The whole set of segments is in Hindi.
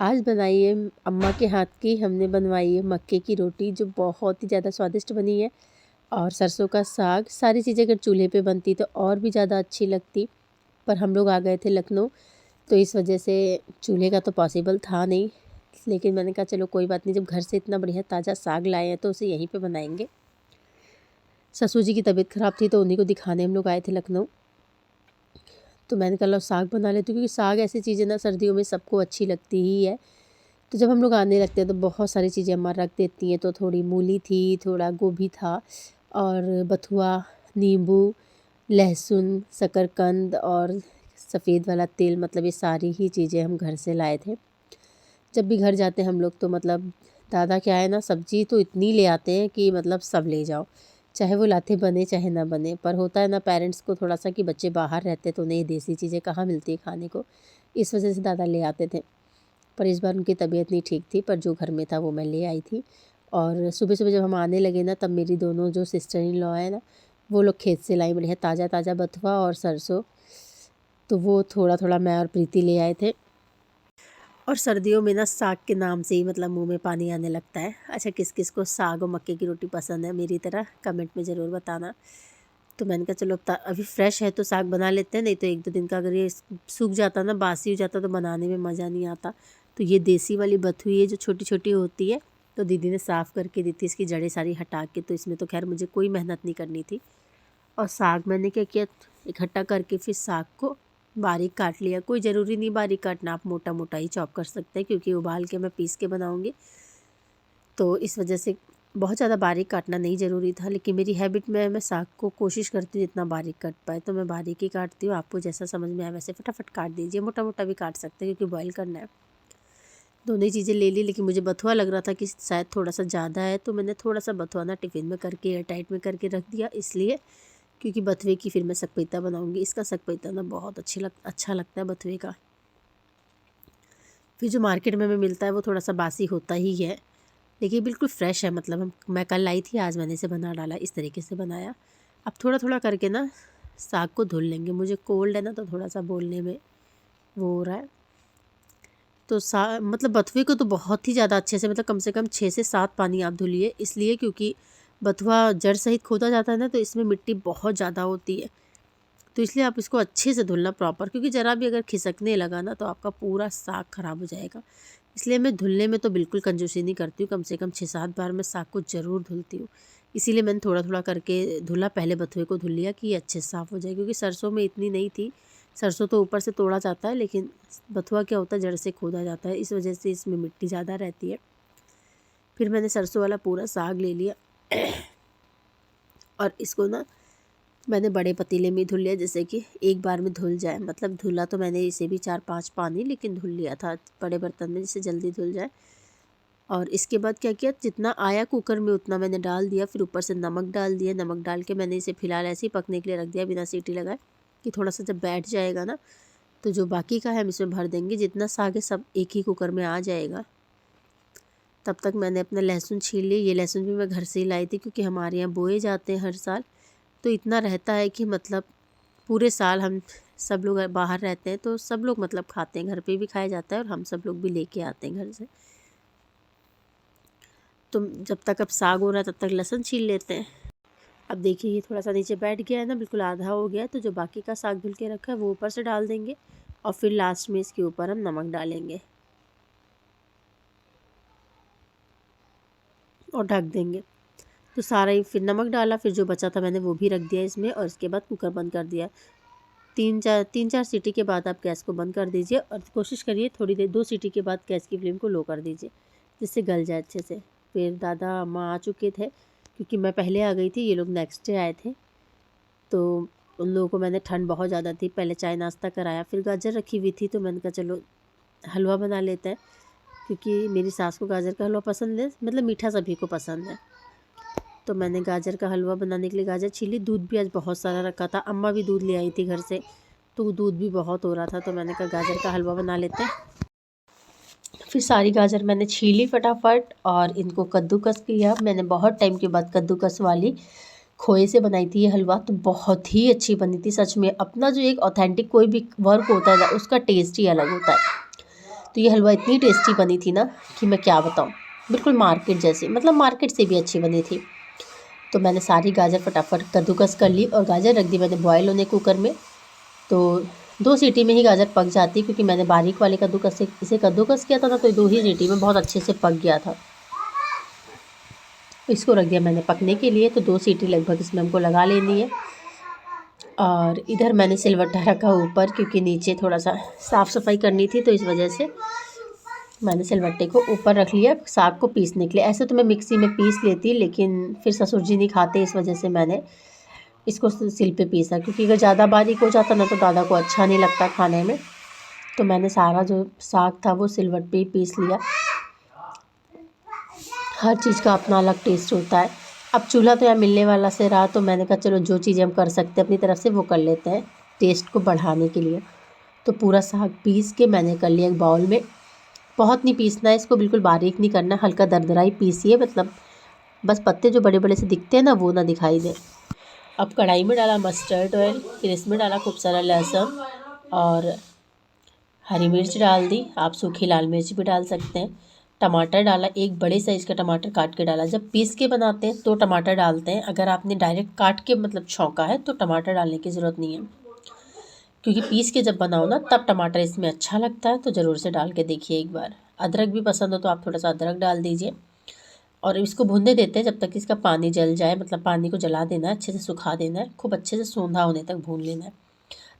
आज बनाई है अम्मा के हाथ की, हमने बनवाई है मक्के की रोटी जो बहुत ही ज़्यादा स्वादिष्ट बनी है, और सरसों का साग। सारी चीज़ें अगर चूल्हे पे बनती तो और भी ज़्यादा अच्छी लगती, पर हम लोग आ गए थे लखनऊ, तो इस वजह से चूल्हे का तो पॉसिबल था नहीं। लेकिन मैंने कहा चलो कोई बात नहीं, जब घर से इतना बढ़िया ताज़ा साग लाए हैं तो उसे यहीं पे बनाएंगे। ससुर जी की तबीयत ख़राब थी तो उन्हीं को दिखाने हम लोग आए थे लखनऊ, तो मैंने कहा लो साग बना लेती हूँ, क्योंकि साग ऐसी चीज़ है ना सर्दियों में सबको अच्छी लगती ही है। तो जब हम लोग आने लगते हैं तो बहुत सारी चीज़ें अम्मा रख देती हैं, तो थोड़ी मूली थी, थोड़ा गोभी था, और बथुआ, नींबू, लहसुन, शकरकंद और सफ़ेद वाला तेल, मतलब ये सारी ही चीज़ें हम घर से लाए थे। जब भी घर जाते हैं हम लोग तो मतलब दादा क्या है ना, सब्ज़ी तो इतनी ले आते हैं कि मतलब सब ले जाओ, चाहे वो लाते बने चाहे ना बने। पर होता है ना पेरेंट्स को थोड़ा सा कि बच्चे बाहर रहते तो उन्हें देसी चीज़ें कहाँ मिलती है खाने को, इस वजह से दादा ले आते थे। पर इस बार उनकी तबीयत नहीं ठीक थी, पर जो घर में था वो मैं ले आई थी। और सुबह-सुबह जब हम आने लगे ना, तब मेरी दोनों जो सिस्टर इन लॉ है ना, वो लोग खेत से लाई बढ़िया ताज़ा-ताज़ा बथुआ और सरसों। तो वो थोड़ा-थोड़ा मैं और प्रीति ले आए थे। और सर्दियों में ना साग के नाम से ही मतलब मुँह में पानी आने लगता है। अच्छा, किस-किस को साग और मक्के की रोटी पसंद है मेरी तरह, कमेंट में ज़रूर बताना। तो मैंने कहा चलो अभी फ्रेश है तो साग बना लेते हैं, नहीं तो 1-2 दिन का अगर ये सूख जाता ना, बासी हो जाता, तो बनाने में मज़ा नहीं आता। तो ये देसी वाली बथुई है जो छोटी-छोटी होती है, तो दीदी ने साफ़ करके दी थी, इसकी जड़ें सारी हटा के। तो इसमें तो खैर मुझे कोई मेहनत नहीं करनी थी। और साग मैंने क्या किया, इकट्ठा करके फिर साग को बारीक काट लिया। कोई ज़रूरी नहीं बारीक काटना, आप मोटा-मोटा ही चॉप कर सकते हैं, क्योंकि उबाल के मैं पीस के बनाऊँगी, तो इस वजह से बहुत ज़्यादा बारीक काटना नहीं ज़रूरी था। लेकिन मेरी हैबिट में मैं साग को कोशिश करती हूँ जितना बारीक कट पाए, तो मैं बारीक ही काटती हूँ। आपको जैसा समझ में आए वैसे फटाफट काट दीजिए, मोटा-मोटा भी काट सकते हैं क्योंकि बॉयल करना है। दोनों ही चीज़ें ले ली, लेकिन मुझे बथुआ लग रहा था कि शायद थोड़ा-सा ज़्यादा है, तो मैंने थोड़ा-सा बथुआ ना टिफ़िन में करके एयर टाइट में करके रख दिया, इसलिए क्योंकि बथुए की फिर मैं सकपैता बनाऊँगी। इसका सकपैता ना बहुत अच्छा लगता है बथुए का। फिर जो मार्केट में हमें मिलता है वो थोड़ा-सा बासी होता ही है, लेकिन बिल्कुल फ्रेश है। मतलब मैं कल लाई थी, आज मैंने इसे बना डाला, इस तरीके से बनाया। अब थोड़ा-थोड़ा करके ना साग को धुल लेंगे। मुझे कोल्ड है ना, तो थोड़ा-सा बोलने में वो हो रहा है। तो मतलब बथुए को तो बहुत ही ज़्यादा अच्छे से, मतलब कम से कम 6 से 7 पानी आप धुलिए, इसलिए क्योंकि बथुआ जड़ सहित खोदा जाता है ना, तो इसमें मिट्टी बहुत ज़्यादा होती है। तो इसलिए आप इसको अच्छे से धुलना प्रॉपर, क्योंकि ज़रा भी अगर खिसकने लगा ना तो आपका पूरा साग ख़राब हो जाएगा। इसलिए मैं धुलने में तो बिल्कुल कंजूसी नहीं करती हूँ, कम से कम 6-7 बार मैं साग को ज़रूर धुलती हूँ। इसीलिए मैंने थोड़ा-थोड़ा करके धुला, पहले बथुए को धुल लिया कि ये अच्छे से साफ़ हो जाए, क्योंकि सरसों में इतनी नहीं थी। सरसों तो ऊपर से तोड़ा जाता है, लेकिन बथुआ क्या होता है, जड़ से खोदा जाता है, इस वजह से इसमें मिट्टी ज़्यादा रहती है। फिर मैंने सरसों वाला पूरा साग ले लिया और इसको ना मैंने बड़े पतीले में धुल लिया, जैसे कि एक बार में धुल जाए। मतलब धुला तो मैंने इसे भी 4-5 पानी, लेकिन धुल लिया था बड़े बर्तन में जिससे जल्दी धुल जाए। और इसके बाद क्या किया, जितना आया कुकर में उतना मैंने डाल दिया। फिर ऊपर से नमक डाल दिया। नमक डाल के मैंने इसे फ़िलहाल ऐसे ही पकने के लिए रख दिया बिना सीटी लगाए, कि थोड़ा सा जब बैठ जाएगा ना, तो जो बाकी का है हम इसमें भर देंगे। जितना साग है सब एक ही कुकर में आ जाएगा। तब तक मैंने अपना लहसुन छील लिया। ये लहसुन भी मैं घर से ही लाई थी, क्योंकि हमारे यहाँ बोए जाते हैं हर साल, तो इतना रहता है कि मतलब पूरे साल हम सब लोग बाहर रहते हैं, तो सब लोग मतलब खाते हैं, घर पे भी खाया जाता है और हम सब लोग भी लेके आते हैं घर से। तो जब तक अब साग हो रहा है तब तक लहसुन छील लेते हैं। अब देखिए ये थोड़ा सा नीचे बैठ गया है ना, बिल्कुल आधा हो गया है, तो जो बाकी का साग धुल के रखा है वो ऊपर से डाल देंगे, और फिर लास्ट में इसके ऊपर हम नमक डालेंगे और ढक देंगे। तो सारा ही फिर नमक डाला, फिर जो बचा था मैंने वो भी रख दिया इसमें, और इसके बाद कुकर बंद कर दिया। 3-4 सीटी के बाद आप गैस को बंद कर दीजिए, और कोशिश करिए थोड़ी देर 2 सीटी के बाद गैस की फ्लेम को लो कर दीजिए, जिससे गल जाए अच्छे से। फिर दादा अम्मा आ चुके थे, क्योंकि मैं पहले आ गई थी, ये लोग नेक्स्ट डे आए थे। तो उन लोगों को मैंने, ठंड बहुत ज़्यादा थी, पहले चाय नाश्ता कराया, फिर गाजर रखी हुई थी, तो मैंने कहा चलो हलवा बना लेते हैं, क्योंकि मेरी सास को गाजर का हलवा पसंद है, मतलब मीठा सभी को पसंद है। तो मैंने गाजर का हलवा बनाने के लिए गाजर छीली। दूध भी आज बहुत सारा रखा था, अम्मा भी दूध ले आई थी घर से, तो दूध भी बहुत हो रहा था, तो मैंने कहा गाजर का हलवा बना लेते हैं। फिर सारी गाजर मैंने छीली फटाफट और इनको कद्दूकस किया। मैंने बहुत टाइम के बाद कद्दूकस वाली खोए से बनाई थी ये हलवा, तो बहुत ही अच्छी बनी थी सच में। अपना जो एक ऑथेंटिक कोई भी वर्क होता है ना, उसका टेस्ट ही अलग होता है। तो ये हलवा इतनी टेस्टी बनी थी ना कि मैं क्या बताऊँ, बिल्कुल मार्केट जैसी, मतलब मार्केट से भी अच्छी बनी थी। तो मैंने सारी गाजर फटाफट कद्दूकस कर ली और गाजर रख दी मैंने बॉयल होने कुकर में। तो 2 सीटी में ही गाजर पक जाती, क्योंकि मैंने बारीक वाले कद्दूकस से इसे कद्दूकस किया था ना, तो 2 ही सीटी में बहुत अच्छे से पक गया था। इसको रख दिया मैंने पकने के लिए, तो 2 सीटी लगभग इसमें हमको लगा लेनी है। और इधर मैंने सिलवट्टा रखा ऊपर, क्योंकि नीचे थोड़ा सा साफ़ सफाई करनी थी, तो इस वजह से मैंने सिलवट्टे को ऊपर रख लिया साग को पीसने के लिए। ऐसे तो मैं मिक्सी में पीस लेती, लेकिन फिर ससुर जी नहीं खाते, इस वजह से मैंने इसको सिल पे पीसा, क्योंकि अगर ज़्यादा बारीक हो जाता ना तो दादा को अच्छा नहीं लगता खाने में। तो मैंने सारा जो साग था वो सिलवट पे ही पीस लिया। हर चीज़ का अपना अलग टेस्ट होता है। अब चूल्हा तो यहाँ मिलने वाला से रहा, तो मैंने कहा चलो जो चीज़ें हम कर सकते हैं अपनी तरफ से वो कर लेते हैं टेस्ट को बढ़ाने के लिए। तो पूरा साग पीस के मैंने कर लिया एक बाउल में। बहुत नहीं पीसना है इसको, बिल्कुल बारीक नहीं करना, हल्का दरदरा ही पीसिए, मतलब बस पत्ते जो बड़े बड़े से दिखते हैं ना वो ना दिखाई दे। अब कढ़ाई में डाला मस्टर्ड ऑयल, फिर इसमें डाला खूब सारा लहसुन और हरी मिर्च डाल दी, आप सूखी लाल मिर्च भी डाल सकते हैं। टमाटर डाला, एक बड़े साइज़ का टमाटर काट के डाला। जब पीस के बनाते हैं तो टमाटर डालते हैं, अगर आपने डायरेक्ट काट के मतलब छौंका है तो टमाटर डालने की ज़रूरत नहीं है, क्योंकि पीस के जब बनाओ ना तब टमाटर इसमें अच्छा लगता है। तो ज़रूर से डाल के देखिए एक बार। अदरक भी पसंद हो तो आप थोड़ा सा अदरक डाल दीजिए और इसको भूनने देते हैं जब तक इसका पानी जल जाए, मतलब पानी को जला देना है, अच्छे से सुखा देना है, खूब अच्छे से सूंधा होने तक भून लेना है।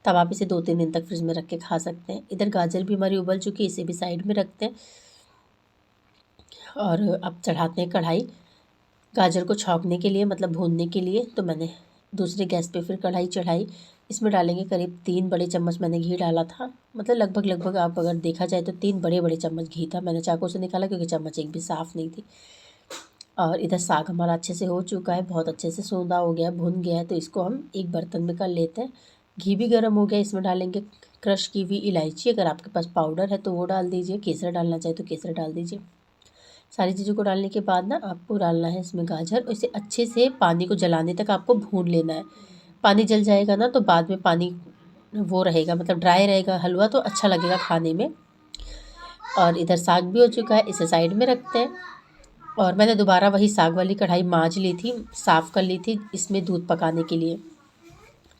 तब आप इसे 2-3 दिन तक फ्रिज में रख के खा सकते हैं। इधर गाजर भी हमारी उबल चुकी है, इसे भी साइड में रखते हैं और अब चढ़ाते हैं कढ़ाई गाजर को छौंकने के लिए, मतलब भूनने के लिए। तो मैंने दूसरे गैस पे फिर कढ़ाई चढ़ाई। इसमें डालेंगे करीब 3 बड़े चम्मच मैंने घी डाला था, मतलब लगभग आप अगर देखा जाए तो 3 बड़े बड़े चम्मच घी था। मैंने चाकू से निकाला क्योंकि चम्मच एक भी साफ़ नहीं थी। और इधर साग हमारा अच्छे से हो चुका है, बहुत अच्छे से सौंधा हो गया, भुन गया है। तो इसको हम एक बर्तन में कर लेते हैं। घी भी गर्म हो गया, इसमें डालेंगे क्रश की हुई इलायची, अगर आपके पास पाउडर है तो वो डाल दीजिए, केसर डालना चाहे तो केसर डाल दीजिए। सारी चीज़ों को डालने के बाद ना आपको डालना है इसमें गाजर, और इसे अच्छे से पानी को जलाने तक आपको भून लेना है। पानी जल जाएगा ना तो बाद में पानी वो रहेगा, मतलब ड्राई रहेगा हलवा, तो अच्छा लगेगा खाने में। और इधर साग भी हो चुका है, इसे साइड में रखते हैं। और मैंने दोबारा वही साग वाली कढ़ाई मांज ली थी, साफ़ कर ली थी इसमें दूध पकाने के लिए।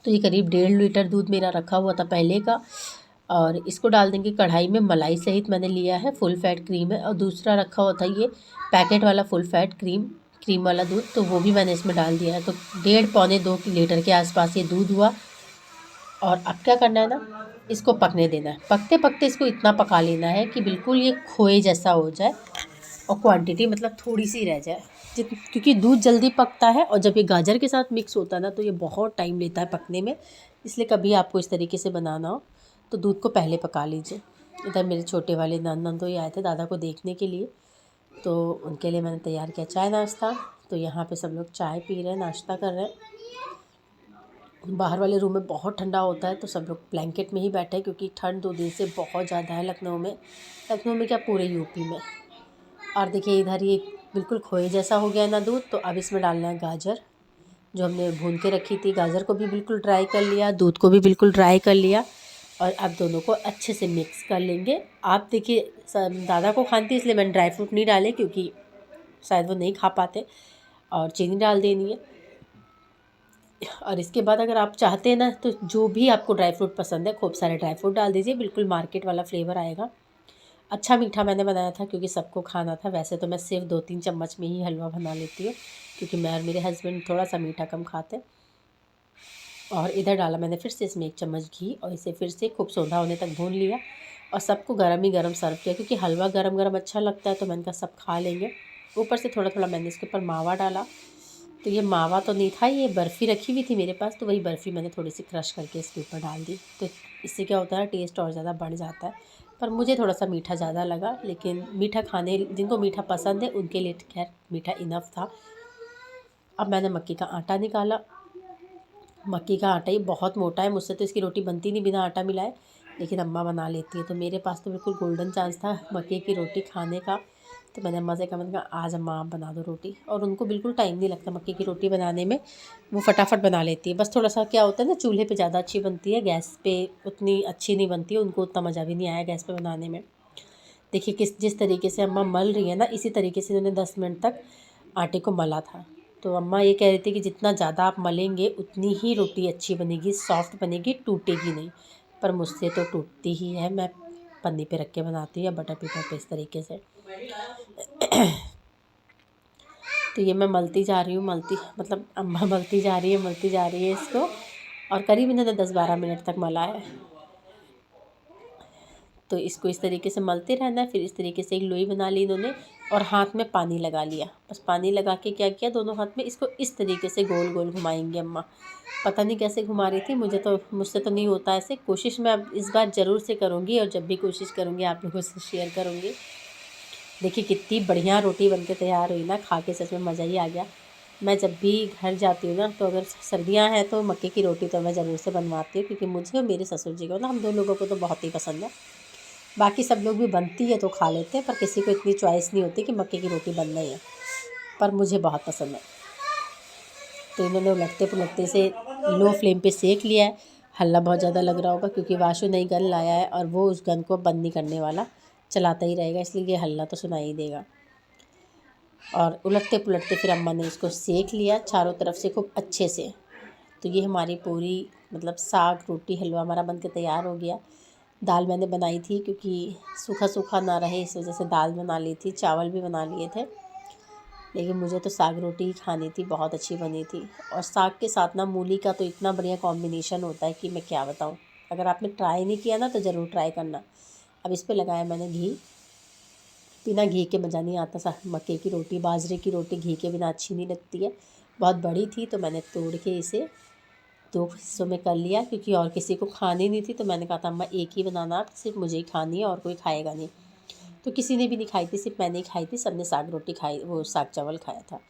तो ये करीब 1.5 लीटर दूध मेरा रखा हुआ था पहले का। और इसको डाल देंगे कढ़ाई में, मलाई सहित मैंने लिया है, फुल फैट क्रीम है। और दूसरा रखा हुआ था ये पैकेट वाला फुल फैट क्रीम वाला दूध, तो वो भी मैंने इसमें डाल दिया है। तो 1.5-2 लीटर के आसपास ये दूध हुआ। और अब क्या करना है ना, इसको पकने देना है। पकते पकते इसको इतना पका लेना है कि बिल्कुल ये खोए जैसा हो जाए, और क्वांटिटी मतलब थोड़ी सी रह जाए, क्योंकि दूध जल्दी पकता है और जब ये गाजर के साथ मिक्स होता है ना तो ये बहुत टाइम लेता है पकने में। इसलिए कभी आपको इस तरीके से बनाना हो तो दूध को पहले पका लीजिए। इधर मेरे छोटे वाले नंदोई आए थे दादा को देखने के लिए, तो उनके लिए मैंने तैयार किया चाय नाश्ता। तो यहाँ पे सब लोग चाय पी रहे हैं, नाश्ता कर रहे हैं। बाहर वाले रूम में बहुत ठंडा होता है तो सब लोग ब्लैंकेट में ही बैठे हैं, क्योंकि ठंड 2 दिन से बहुत ज़्यादा है लखनऊ में। लखनऊ में क्या, पूरे यूपी में। और देखिए इधर ये बिल्कुल खोए जैसा हो गया है ना दूध। तो अब इसमें डालना है गाजर जो हमने भून के रखी थी। गाजर को भी बिल्कुल ड्राई कर लिया, दूध को भी बिल्कुल ड्राई कर लिया, और अब दोनों को अच्छे से मिक्स कर लेंगे। आप देखिए दादा को खाती इसलिए मैंने ड्राई फ्रूट नहीं डाले, क्योंकि शायद वो नहीं खा पाते। और चीनी डाल देनी है। और इसके बाद अगर आप चाहते हैं ना तो जो भी आपको ड्राई फ्रूट पसंद है खूब सारे ड्राई फ्रूट डाल दीजिए, बिल्कुल मार्केट वाला फ्लेवर आएगा। अच्छा मीठा मैंने बनाया था क्योंकि सबको खाना था। वैसे तो मैं सिर्फ 2-3 चम्मच में ही हलवा बना लेती हूँ, क्योंकि मैं और मेरे हस्बैंड थोड़ा सा मीठा कम खाते हैं। और इधर डाला मैंने फिर से इसमें 1 चम्मच घी, और इसे फिर से खूब सौंधा होने तक भून लिया और सबको गरम ही गरम सर्व किया, क्योंकि हलवा गरम गरम अच्छा लगता है। तो मैंने कहा सब खा लेंगे। ऊपर से थोड़ा थोड़ा मैंने इसके ऊपर मावा डाला। तो ये मावा तो नहीं था, ये बर्फ़ी रखी हुई थी मेरे पास, तो वही बर्फ़ी मैंने थोड़ी सी क्रश करके इसके ऊपर डाल दी। तो इससे क्या होता है, टेस्ट और ज़्यादा बढ़ जाता है। पर मुझे थोड़ा सा मीठा ज़्यादा लगा, लेकिन मीठा खाने जिनको मीठा पसंद है उनके लिए खैर मीठा इनफ था। अब मैंने मक्की का आटा निकाला। मक्की का आटा ही बहुत मोटा है, मुझसे तो इसकी रोटी बनती नहीं बिना आटा मिलाए, लेकिन अम्मा बना लेती है। तो मेरे पास तो बिल्कुल गोल्डन चांस था मक्की की रोटी खाने का। तो मैंने अम्मा से कहा, मैंने कहा आज अम्मा आप बना दो रोटी। और उनको बिल्कुल टाइम नहीं लगता मक्की की रोटी बनाने में, वो फटाफट बना लेती है। बस थोड़ा सा क्या होता है ना, चूल्हे पे ज़्यादा अच्छी बनती है, गैस पे उतनी अच्छी नहीं बनती है। उनको उतना मज़ा भी नहीं आया गैस पे बनाने में। देखिए जिस तरीके से अम्मा मल रही है ना, इसी तरीके से इन्होंने 10 मिनट तक आटे को मला था। तो अम्मा ये कह रही थी कि जितना ज़्यादा आप मलेंगे उतनी ही रोटी अच्छी बनेगी, सॉफ्ट बनेगी, टूटेगी नहीं। पर मुझसे तो टूटती ही है। मैं पन्नी पे रख के बनाती हूँ या बटर पेपर पे इस तरीके से। तो ये मैं मलती जा रही हूँ, मतलब अम्मा मलती जा रही है इसको, और करीब इन्होंने 10-12 मिनट तक मला है। तो इसको इस तरीके से मलते रहना है। फिर इस तरीके से एक लोई बना ली इन्होंने और हाथ में पानी लगा लिया। बस पानी लगा के क्या किया, दोनों हाथ में इसको इस तरीके से गोल गोल घुमाएंगे अम्मा। पता नहीं कैसे घुमा रही थी, मुझसे तो नहीं होता ऐसे। कोशिश मैं अब इस बार ज़रूर से करूँगी, और जब भी कोशिश करूँगी आप लोगों से शेयर करूँगी। देखिए कितनी बढ़िया रोटी बन के तैयार हुई ना, खा के सच में मज़ा ही आ गया। मैं जब भी घर जाती हूँ ना, तो अगर सर्दियाँ हैं तो मक्के की रोटी तो मैं ज़रूर से बनवाती हूँ, क्योंकि मुझे और मेरे ससुर जी को ना, हम 2 लोगों को तो बहुत ही पसंद है। बाकी सब लोग भी बनती है तो खा लेते हैं, पर किसी को इतनी चॉइस नहीं होती कि मक्के की रोटी बनना ही है, पर मुझे बहुत पसंद है। तो इन्होंने उलटते पुलटते से लो फ्लेम पे सेक लिया है। हल्ला बहुत ज़्यादा लग रहा होगा क्योंकि वाशु नई गन लाया है और वो उस गन को बंद नहीं करने वाला, चलाता ही रहेगा, इसलिए ये हल्ला तो सुनाई ही देगा। और उलटते पुलटते फिर अम्मा ने इसको सेक लिया चारों तरफ से खूब अच्छे से। तो ये हमारी पूरी मतलब साग रोटी हलवा हमारा बन के तैयार हो गया। दाल मैंने बनाई थी क्योंकि सूखा सूखा ना रहे, इस वजह से दाल बना ली थी, चावल भी बना लिए थे, लेकिन मुझे तो साग रोटी ही खानी थी, बहुत अच्छी बनी थी। और साग के साथ ना मूली का तो इतना बढ़िया कॉम्बिनेशन होता है कि मैं क्या बताऊँ। अगर आपने ट्राई नहीं किया ना तो ज़रूर ट्राई करना। अब इस पर लगाया मैंने घी। बिना घी के मज़ा नहीं आता मक्के की रोटी, बाजरे की रोटी घी के बिना अच्छी नहीं लगती है। बहुत बड़ी थी तो मैंने तोड़ के इसे 2 हिस्सों में कर लिया, क्योंकि और किसी को खानी नहीं थी। तो मैंने कहा था अम्मा एक ही बनाना, आप सिर्फ मुझे ही खानी है और कोई खाएगा नहीं। तो किसी ने भी नहीं खाई थी, सिर्फ मैंने ही खाई थी। सबने साग रोटी खाई, वो साग चावल खाया था।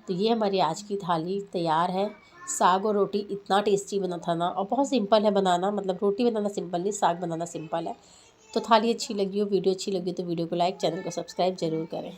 तो ये हमारी आज की थाली तैयार है। साग और रोटी इतना टेस्टी बना था ना, और बहुत सिंपल है बनाना, मतलब रोटी बनाना सिंपल नहीं, साग बनाना सिंपल है। तो थाली अच्छी लगी हो, वीडियो अच्छी लगी हो तो वीडियो को लाइक, चैनल को सब्सक्राइब ज़रूर करें।